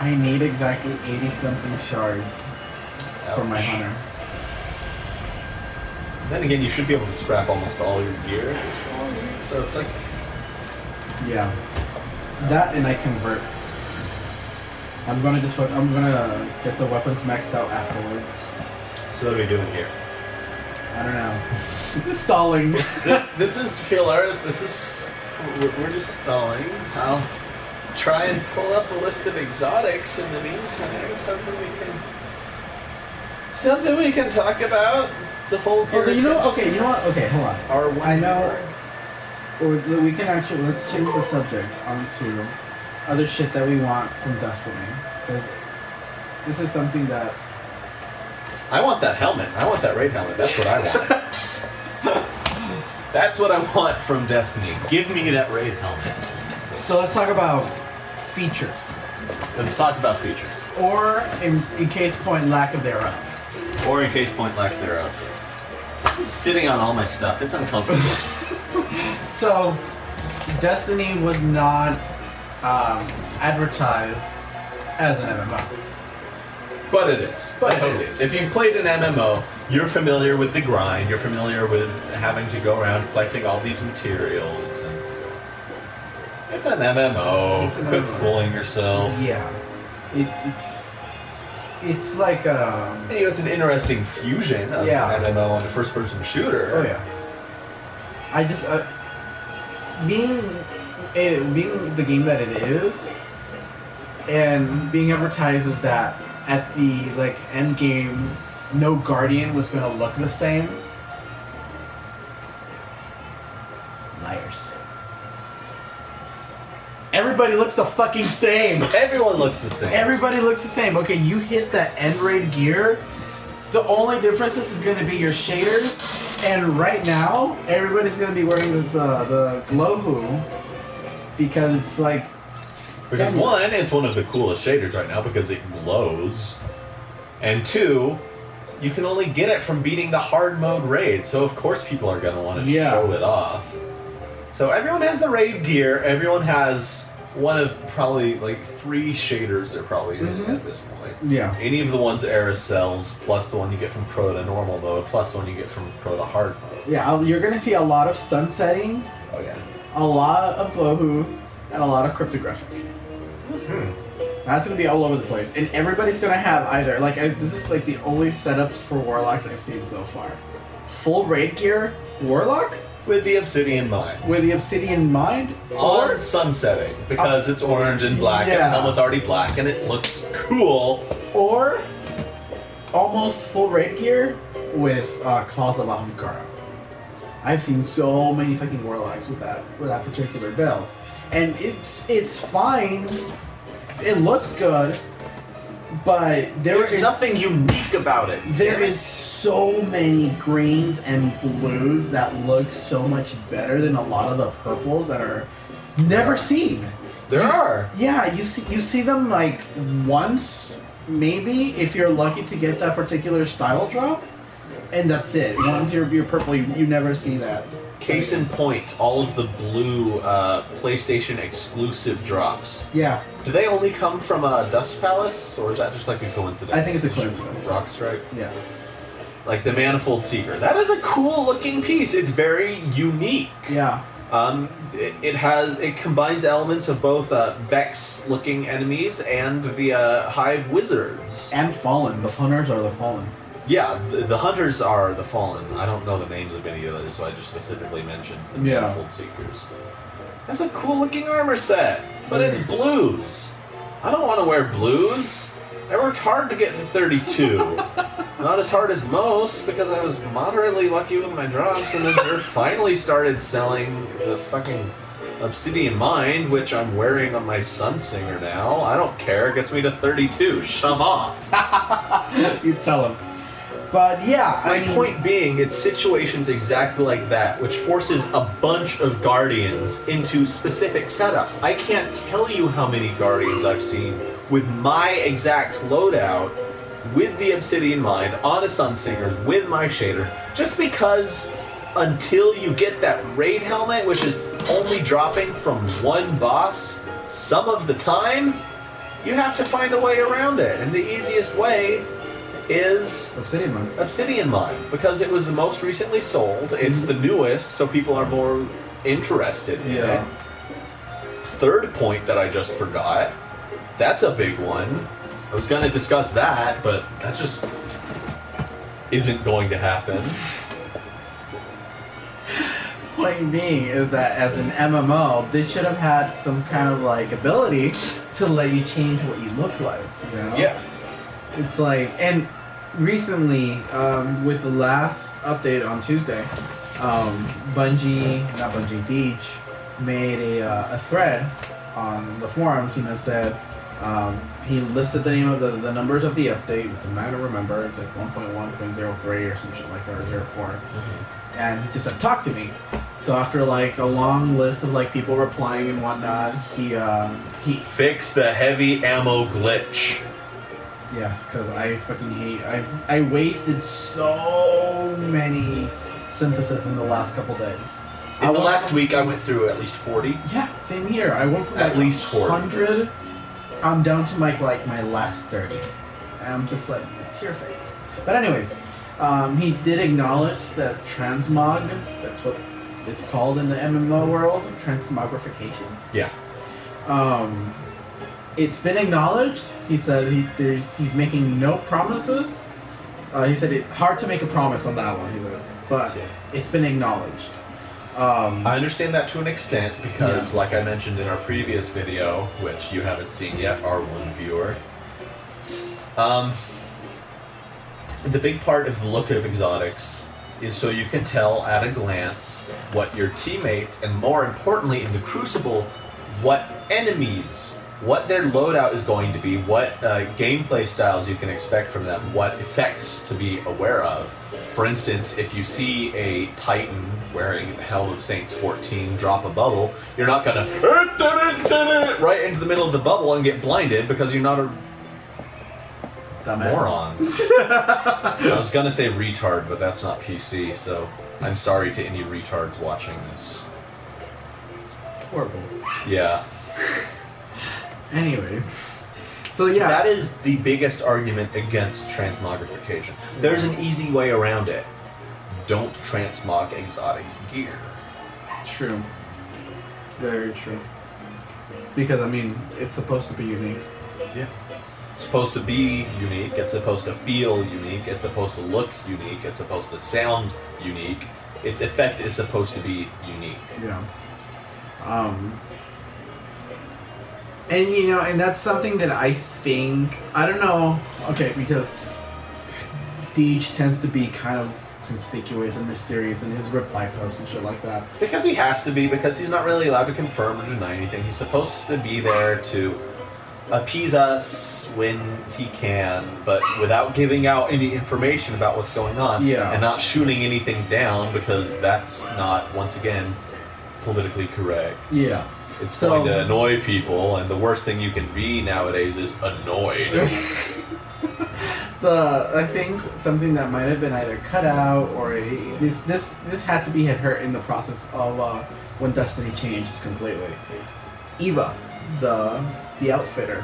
I need exactly 80-something shards for my hunter. Then again, you should be able to scrap almost all your gear at this point, so it's like... Yeah. That and I convert. I'm gonna get the weapons maxed out afterwards. So what are we doing here? I don't know. Stalling. This is filler. We're just stalling. I'll try and pull up a list of exotics in the meantime. Something we can talk about to hold your attention. You know what? Okay, hold on. I know. We can actually, let's change the subject onto other shit that we want from Destiny. Because this is something that... I want that helmet. I want that raid helmet. That's what I want. That's what I want from Destiny. Give me that raid helmet. So let's talk about features. Let's talk about features. Or, in case point, lack of thereof. Or in case point, lack thereof. I'm sitting on all my stuff. It's uncomfortable. So, Destiny was not advertised as an MMO. But it is. If you've played an MMO, you're familiar with the grind. You're familiar with having to go around collecting all these materials. And it's an MMO. Quit fooling yourself. Yeah. It's like it's an interesting fusion of an MMO and a first-person shooter. Oh yeah. I just being the game that it is, and being advertised as that at the end game, no Guardian was gonna look the same. Liars. Everybody looks the fucking same. Everyone looks the same. Everybody looks the same. Okay, you hit that end raid gear. The only difference is going to be your shaders. And right now, everybody's going to be wearing the glow hoo because it's like... Because one, it's one of the coolest shaders right now because it glows. And two, you can only get it from beating the hard mode raid. So of course people are going to want to show it off. So everyone has the raid gear. Everyone has one of probably 3 shaders they're probably in at this point. Yeah. Any of the ones Eris sells, plus the one you get from pro to normal mode, plus the one you get from pro to hard mode. Yeah, you're going to see a lot of sunsetting. Oh yeah. A lot of glowhoo, and a lot of cryptographic. That's going to be all over the place. And everybody's going to have either, this is the only setups for Warlocks I've seen so far. Full raid gear, Warlock? With the Obsidian Mind. With the Obsidian Mind? On sunsetting, because it's orange and black, and the helmet's already black, and it looks cool. Or almost full raid gear with Claws of Ahamkara. I've seen so many fucking Warlocks with that particular build. And it's fine. It looks good. But there's nothing unique about it. There is so many greens and blues that look so much better than a lot of the purples that are never seen. There are. Yeah, you see them once, maybe, if you're lucky to get that particular style drop, and that's it. Once you're purple, you never see that. Case in point, all of the blue PlayStation exclusive drops. Yeah. Do they only come from Dust Palace, or is that just a coincidence? I think it's a coincidence. Rock Strike? Yeah. Like the Manifold Seeker. That is a cool looking piece. It's very unique. Yeah. It combines elements of both Vex looking enemies and the Hive Wizards. And Fallen. The Hunters are the Fallen. Yeah, the Hunters are the Fallen. I don't know the names of any of those, so I just specifically mentioned the Manifold Seekers. That's a cool looking armor set, but it's blues. I don't want to wear blues. I worked hard to get to 32. Not as hard as most, because I was moderately lucky with my drops, and then they finally started selling the fucking Obsidian Mind, which I'm wearing on my Sunsinger now. I don't care. It gets me to 32. Shove off. You tell him. But yeah, my point being, it's situations exactly like that, which forces a bunch of Guardians into specific setups. I can't tell you how many Guardians I've seen with my exact loadout, with the Obsidian Mind, on a Sunsinger's, with my shader, just because until you get that raid helmet, which is only dropping from one boss some of the time, you have to find a way around it, and the easiest way is Obsidian Mine, because it was the most recently sold. It's the newest, so people are more interested in it. Third point that I just forgot. That's a big one. I was going to discuss that, but that just isn't going to happen. Point being is that as an MMO, they should have had some kind of like ability to let you change what you look like. You know? Yeah. It's like, and recently, with the last update on Tuesday, Deej made a thread on the forums, said, he listed the name of the numbers of the update, which I'm not going to remember, it's like 1.1.03 or some shit like that, or 04, and he just said, talk to me. So after like a long list of like people replying and whatnot, he fixed the heavy ammo glitch. Yes, because I fucking hate. I wasted so many synthesis in the last couple days. In the last week, I went through at least 40. Yeah, same here. I went from at least 100. I'm down to my last 30. And I'm just like tear face. But anyways, he did acknowledge that transmog. That's what it's called in the MMO world. Transmogrification. Yeah. It's been acknowledged. He said he's making no promises. He said it's hard to make a promise on that one. He said, but it's been acknowledged. I understand that to an extent because, like I mentioned in our previous video, which you haven't seen yet, our one viewer, the big part of the look of exotics is so you can tell at a glance what your teammates, and more importantly in the Crucible, what enemies, what their loadout is going to be, what gameplay styles you can expect from them, what effects to be aware of. For instance, if you see a Titan wearing the Helm of Saints 14 drop a bubble, you're not going to right into the middle of the bubble and get blinded because you're not a moron. I was going to say retard, but that's not PC, so I'm sorry to any retards watching this. Horrible. Yeah. Anyways, so yeah, that is the biggest argument against transmogrification. There's an easy way around it. Don't transmog exotic gear. True. Very true. Because I mean, it's supposed to be unique. Yeah. It's supposed to be unique. It's supposed to feel unique. It's supposed to look unique. It's supposed to sound unique. Its effect is supposed to be unique. Yeah. And and that's something that I think, I don't know, okay, because Deej tends to be kind of conspicuous and mysterious in his reply posts and shit like that. Because he has to be, because he's not really allowed to confirm or deny anything. He's supposed to be there to appease us when he can, but without giving out any information about what's going on, and not shooting anything down, because that's not, once again, politically correct. Yeah. It's going to annoy people, and the worst thing you can be nowadays is annoyed. I think something that might have been either cut out or this had to be hurt in the process of when Destiny changed completely. Eva, the outfitter,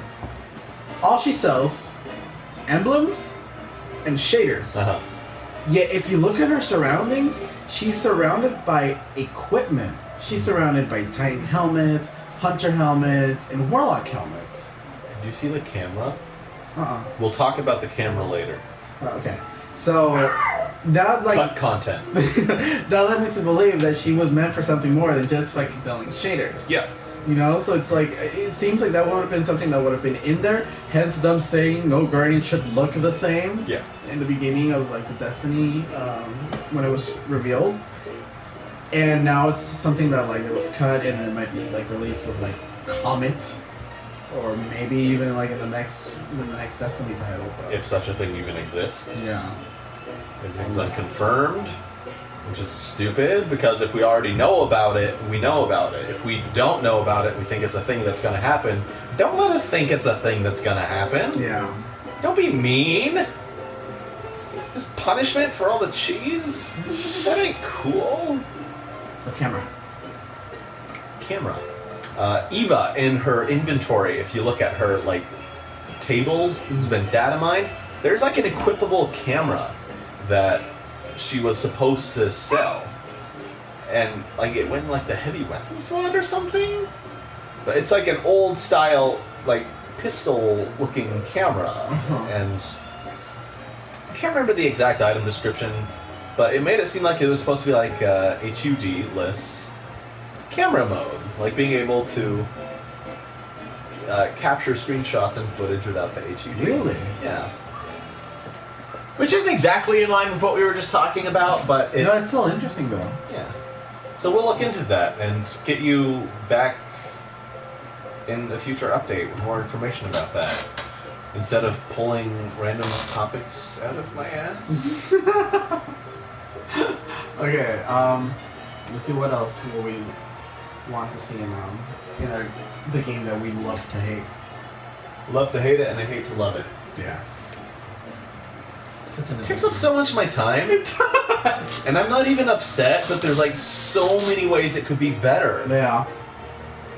all she sells is emblems and shaders. Yet if you look at her surroundings, she's surrounded by equipment. She's surrounded by Titan helmets, Hunter helmets, and Warlock helmets. Did you see the camera? Uh-uh. We'll talk about the camera later. Okay. So, that, like... Cut content. That led me to believe that she was meant for something more than just fucking selling shaders. Yeah. So it's like, it seems like that would have been something that would have been in there, hence them saying no Guardian should look the same. Yeah. In the beginning of, like, the Destiny, when it was revealed. And now it's something that, like, it was cut and it might be, like, released with, like, Comet, or maybe even, like, in the next Destiny title. But if such a thing even exists. Yeah. Everything's unconfirmed, which is stupid, because if we already know about it, we know about it. If we don't know about it, we think it's a thing that's going to happen. Don't let us think it's a thing that's going to happen. Yeah. Don't be mean. Just punishment for all the cheese? That ain't cool. So camera. Eva, in her inventory, if you look at her, like, tables that's been data mined. There's like an equipable camera that she was supposed to sell, and like it went in like the heavy weapon slot or something. But it's like an old style like pistol looking camera, and I can't remember the exact item description, but it made it seem like it was supposed to be like HUD-less camera mode, like being able to capture screenshots and footage without the HUD. Really? Yeah. Which isn't exactly in line with what we were just talking about, but no, it's still interesting though. Yeah. So we'll look into that and get you back in a future update with more information about that, instead of pulling random topics out of my ass. Okay. Let's see what else will we want to see in the game that we love to hate. Love to hate it, and I hate to love it. Yeah. It takes up so much of my time. It does. And I'm not even upset, but there's like so many ways it could be better. Yeah.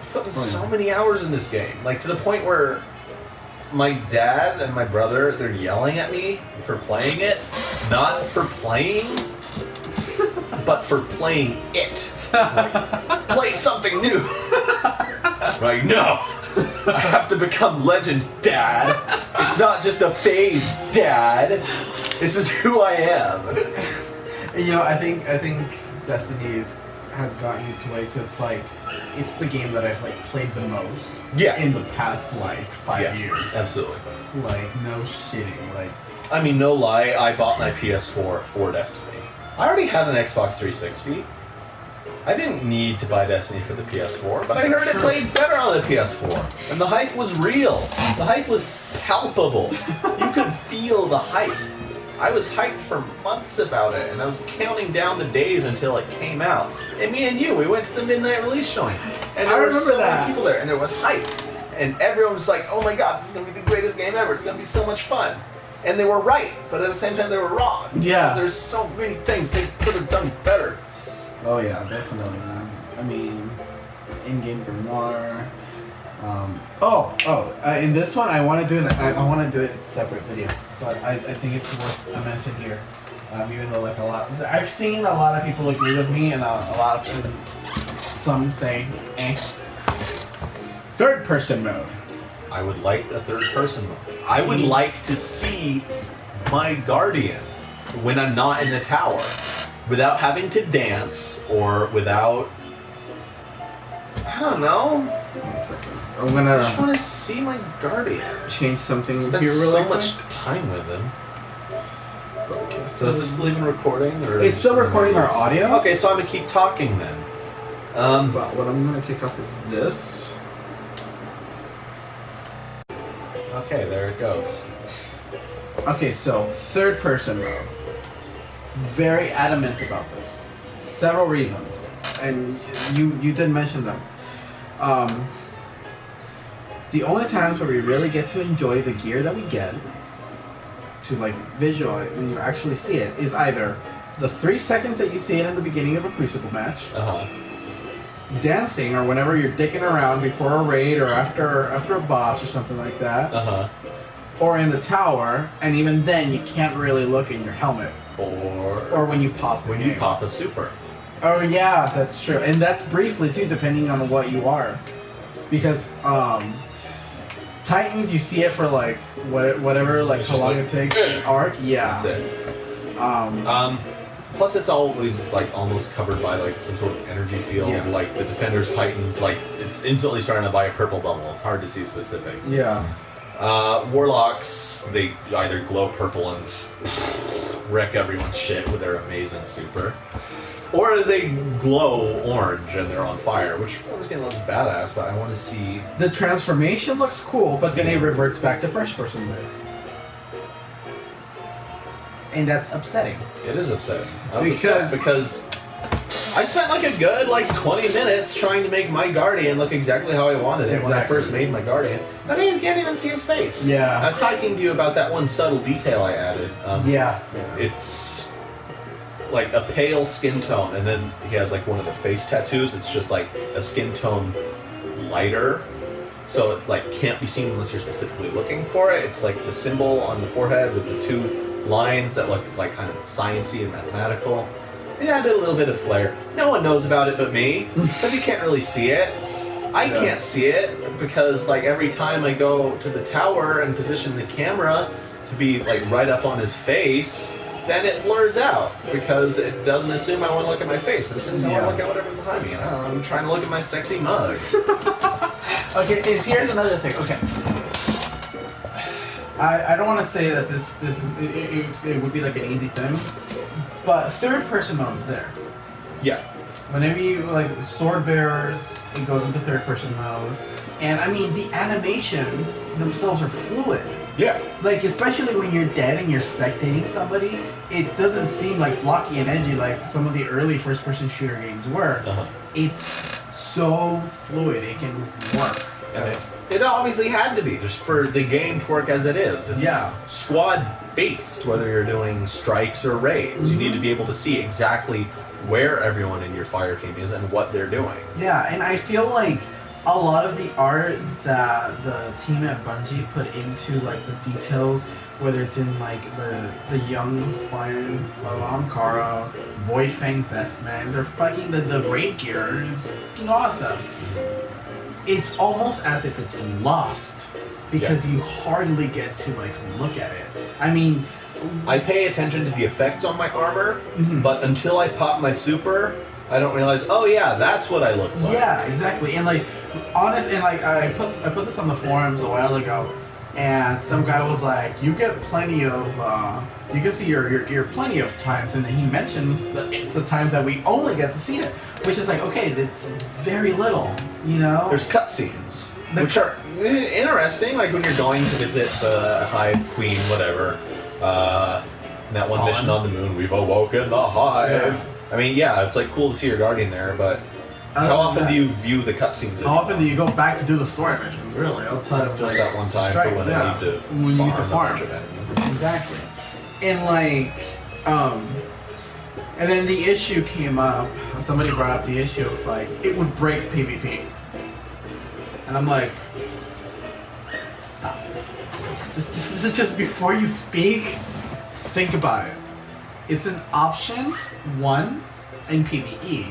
I've put in so many hours in this game, like to the point where my dad and my brother, they're yelling at me for playing it, not for playing, but for playing it. Like, play something new. Like, no. I have to become legend, Dad. It's not just a phase, Dad. This is who I am. You know, I think Destiny has gotten you to it's like it's the game that I've like played the most. Yeah. In the past like 5 years. Absolutely. Like no shitting. Like. I mean, no lie. I bought my PS4 for Destiny. I already had an Xbox 360. I didn't need to buy Destiny for the PS4, but I heard it played better on the PS4. And the hype was real. The hype was palpable. You could feel the hype. I was hyped for months about it, and I was counting down the days until it came out. And me and you, we went to the midnight release showing. And there were so many people there, and there was hype. And everyone was like, oh my god, this is going to be the greatest game ever. It's going to be so much fun. And they were right, but at the same time they were wrong. Yeah. There's so many things they could have done better. Oh yeah, definitely, man. I mean, in-game grimoire. In this one, I want to do it. I want to do it in a separate video, but I think it's worth a mention here. Even though I've seen a lot of people agree with me, and a lot of some say, Third-person mode. I would like a third-person mode. I would like to see my guardian when I'm not in the tower, without having to dance, or without... I don't know. 1 second. I'm gonna... I just want to see my guardian. Change something Spend here really so quick. much time with him. Okay, so is this even recording? Or it's still recording our audio. Okay, so I'm going to keep talking then. But what I'm going to take off is this. Okay, there it goes. Okay, so third person mode. Very adamant about this. Several reasons. And you did mention them. The only times where we really get to enjoy the gear that we get, to like visualize when you actually see it, is either the 3 seconds that you see it in the beginning of a Crucible match, dancing, or whenever you're dicking around before a raid or after a boss or something like that, or in the tower, and even then you can't really look in your helmet, or when you pause the game. You pop a super. Oh yeah, that's true, and that's briefly too, depending on what you are, because Titans, you see it for like whatever, like how long it takes arc. Yeah. That's it. Plus, it's always like almost covered by like some sort of energy field. Yeah. Like the Defender's Titans, like it's instantly starting to buy a purple bubble. It's hard to see specifics. Yeah. Warlocks, they either glow purple and wreck everyone's shit with their amazing super, or they glow orange and they're on fire, which once again looks badass, but I want to see... The transformation looks cool, but then it reverts back to first-person mode. And that's upsetting. It is upsetting. I was upset because I spent like a good 20 minutes trying to make my Guardian look exactly how I wanted it when I first made my Guardian. I mean, you can't even see his face. Yeah. I was talking to you about that one subtle detail I added. Yeah. It's like a pale skin tone, and then he has like one of the face tattoos. It's just like a skin tone lighter, so it like can't be seen unless you're specifically looking for it. It's like the symbol on the forehead with the two lines that look like kind of sciencey and mathematical. It added a little bit of flair. No one knows about it but me, because you can't really see it. I can't see it because like every time I go to the tower and position the camera to be like right up on his face, then it blurs out because it doesn't assume I want to look at my face. It assumes I want to look at whatever's behind me. And I'm trying to look at my sexy mugs. Okay, here's another thing. Okay. I don't want to say that this is it would be like an easy thing, but third person mode's there. Yeah. Whenever you like sword bearers, it goes into third person mode, and I mean the animations themselves are fluid. Yeah. Like especially when you're dead and you're spectating somebody, it doesn't seem like blocky and edgy like some of the early first person shooter games were. It's so fluid, it can work. It obviously had to be, just for the game to work as it is. It's squad-based, whether you're doing strikes or raids. You need to be able to see exactly where everyone in your fire team is and what they're doing. Yeah, and I feel like a lot of the art that the team at Bungie put into like the details, whether it's in like the young spine of Ankara, Void Fang Vestmans, or fucking the raid gear is fucking awesome. It's almost as if it's lost because you hardly get to like look at it. I mean, I pay attention to the effects on my armor, but until I pop my super, I don't realize, oh yeah, that's what I look like. Yeah, exactly. And like I put this on the forums a while ago, and some guy was like, you get plenty of you can see your gear plenty of times, and then he mentions the times that we only get to see it, which is like, okay, that's very little, you know. There's cutscenes, which are interesting, like when you're going to visit the Hive Queen, whatever. That one mission on the moon, we've awoken the Hive. Yeah. I mean, yeah, it's like cool to see your guardian there, but how often do you view the cutscenes? How often do you go back to do the story missions, really, outside of just like, that one time strikes, for when I need to farm. Exactly. And like, and then the issue came up. Somebody brought up the issue of like it would break PvP, and I'm like, stop. Just before you speak, think about it. It's an option 1 in PvE,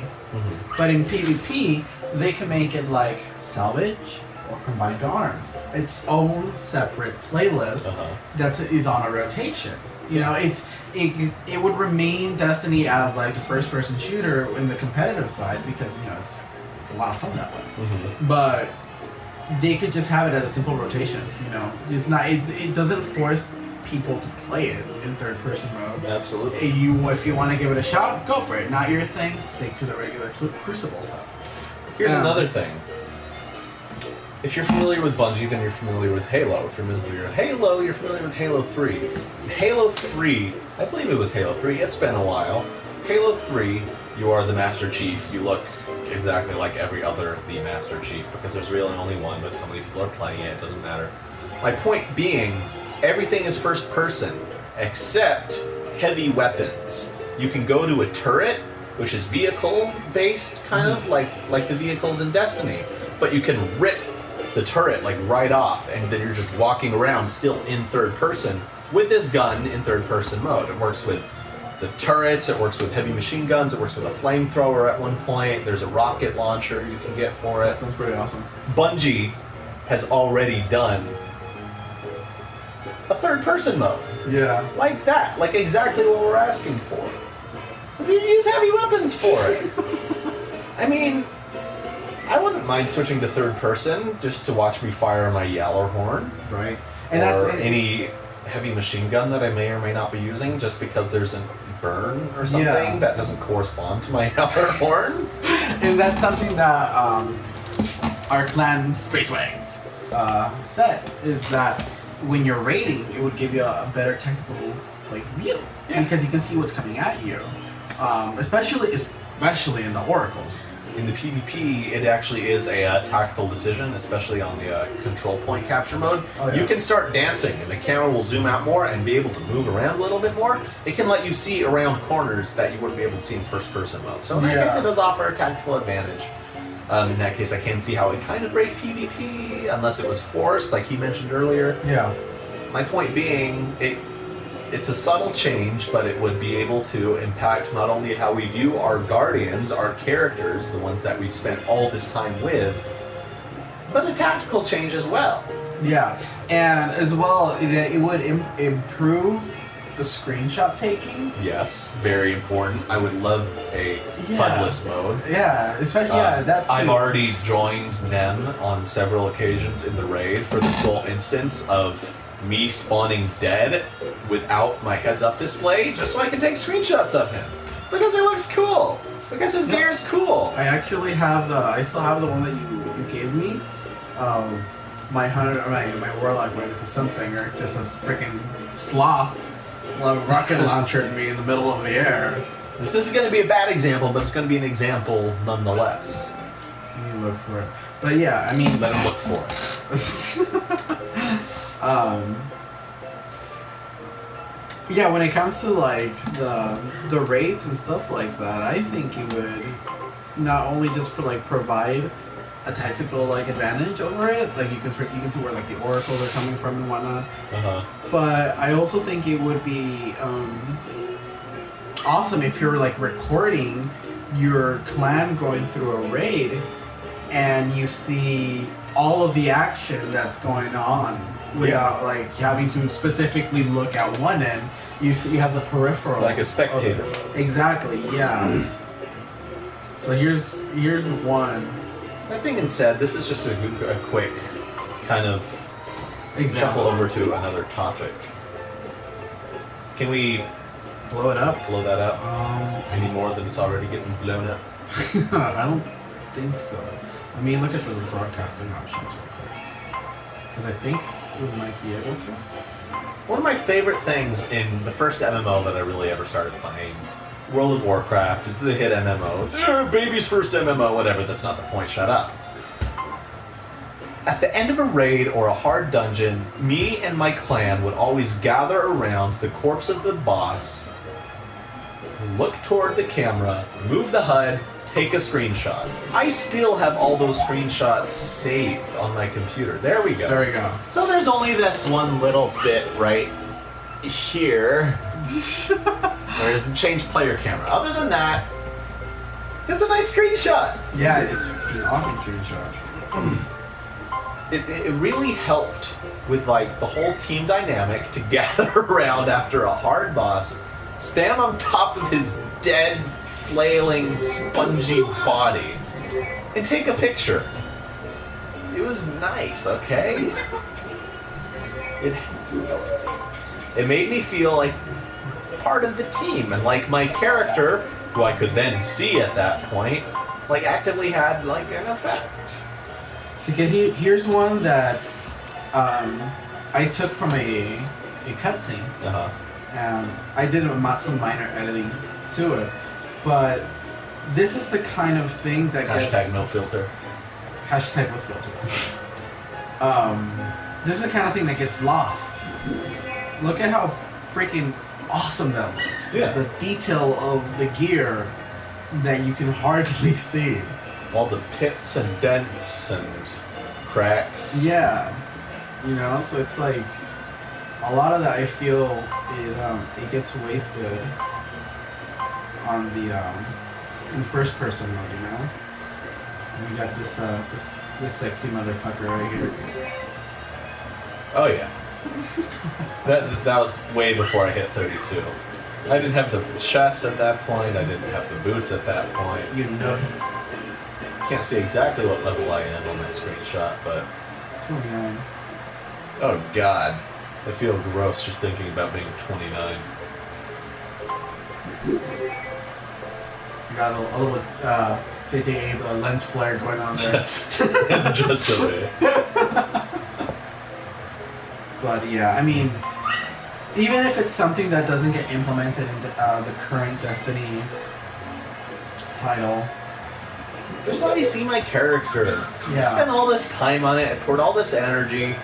but in PvP they can make it like salvage or combined arms, its own separate playlist that is on a rotation. You know, it would remain Destiny as like the first person shooter in the competitive side because you know it's a lot of fun that way. But they could just have it as a simple rotation. You know, it's not it doesn't force people to play it in third person mode. Absolutely. If you want to give it a shot, go for it. Not your thing, stick to the regular Crucible stuff. Here's another thing. If you're familiar with Bungie, then you're familiar with Halo. If you're familiar with Halo, you're familiar with Halo 3. Halo 3, I believe it was Halo 3, it's been a while. Halo 3, you are the Master Chief. You look exactly like every other the Master Chief because there's really only one, but so many people are playing it, it doesn't matter. My point being, everything is first person, except heavy weapons. You can go to a turret, which is vehicle-based, kind of, like the vehicles in Destiny. But you can rip the turret, like, right off, and then you're just walking around still in third person with this gun in third person mode. It works with the turrets, it works with heavy machine guns, it works with a flamethrower at one point, there's a rocket launcher you can get for it. That sounds pretty awesome. Bungie has already done a third-person mode. Yeah. Like that. Like exactly what we're asking for. So they use heavy weapons for it. I mean, I wouldn't mind switching to third-person just to watch me fire my Yaller horn. Right. And any heavy machine gun that I may or may not be using just because there's a burn or something that doesn't correspond to my Yaller horn. And that's something that our clan Space Wags said, is that when you're raiding, it would give you a better tactical like view because you can see what's coming at you, especially in the oracles. In the PvP, it actually is a tactical decision, especially on the control point capture mode. Oh, yeah. You can start dancing, and the camera will zoom out more and be able to move around a little bit more. It can let you see around corners that you wouldn't be able to see in first-person mode. So I guess it does offer a tactical advantage. In that case, I can see how it kind of break PvP, unless it was forced, like he mentioned earlier. Yeah. My point being, it's a subtle change, but it would be able to impact not only how we view our guardians, our characters, the ones that we've spent all this time with, but a tactical change as well. Yeah, and as well, it would improve the screenshot taking. Yes, very important. I would love a HUD-less mode. Yeah, especially that's. I've already joined Nem on several occasions in the raid for the sole instance of me spawning dead without my heads-up display, just so I can take screenshots of him because it looks cool. Because his gear's cool. I actually have I still have the one that you gave me. My warlock went into Sunsinger, just as freaking sloth. Rocket launchered me in the middle of the air. This is going to be a bad example, but it's going to be an example nonetheless. You look for it. But yeah, I mean... Let him look for it. Yeah, when it comes to like the raids and stuff like that, I think it would not only just provide a tactical like advantage over it, like you can see where like the oracles are coming from and whatnot. But I also think it would be awesome if you're like recording your clan going through a raid and you see all of the action that's going on without like having to specifically look at one end. You have the peripheral, like a spectator. Exactly. Yeah. So here's one. That being said, this is just a quick kind of shuffle over to another topic. Can we blow it up? Blow that up? Any more than it's already getting blown up? I don't think so. I mean, look at the broadcasting options real quick. Because I think we might be able to. One of my favorite things in the first MMO that I really ever started playing, World of Warcraft, it's the hit MMO. Baby's first MMO, whatever, that's not the point, shut up. At the end of a raid or a hard dungeon, me and my clan would always gather around the corpse of the boss, look toward the camera, move the HUD, take a screenshot. I still have all those screenshots saved on my computer. There we go. There we go. So there's only this one little bit right here. Where it doesn't change player camera. Other than that, it's a nice screenshot. Yeah, it's an awesome screenshot. It really helped with like the whole team dynamic to gather around after a hard boss, stand on top of his dead, flailing, spongy body, and take a picture. It was nice, okay? It made me feel like part of the team, and like my character, who I could then see at that point, like actively had like an effect. So here's one that I took from a cutscene. And I did some minor editing to it, but this is the kind of thing that Hashtag no filter. Hashtag with filter. This is the kind of thing that gets lost. Look at how freaking awesome that looks. Yeah. The detail of the gear that you can hardly see. All the pits and dents and cracks. Yeah. You know, so it's like a lot of that I feel it gets wasted on the in first person mode, you know? And we got this sexy motherfucker right here. Oh yeah. that was way before I hit 32. I didn't have the chest at that point, I didn't have the boots at that point. You know. Can't see exactly what level I am on that screenshot, but 29. Oh god. I feel gross just thinking about being 29. Got a little JJ lens flare going on there. Just a bit. But yeah, I mean, even if it's something that doesn't get implemented in the current Destiny title, just let me see my character. Yeah. I spent all this time on it, I poured all this energy,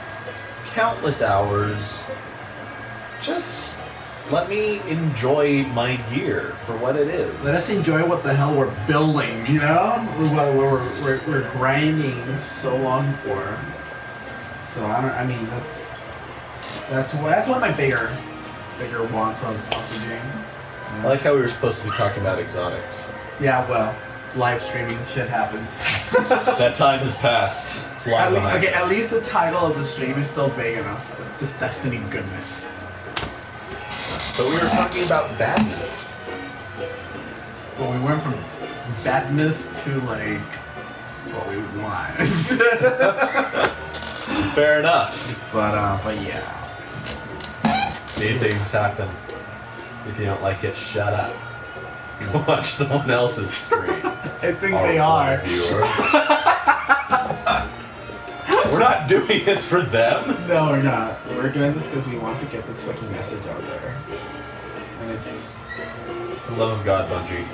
countless hours. Just Let me enjoy my gear for what it is. Let us enjoy what the hell we're building, you know? What we're grinding so long for. So that's one of my bigger wants of the game. I like how we were supposed to be talking about exotics. Yeah, well, live streaming shit happens. That time has passed. It's live behind us. At least the title of the stream is still vague enough. It's just Destiny goodness. But we were talking about badness. Well, we went from badness to like what we want. Fair enough. But yeah. These things happen. If you don't like it, shut up. Go watch someone else's stream. I think they are. We're not doing this for them. No, we're not. We're doing this because we want to get this fucking message out there. And it's... The love of God, Bungie.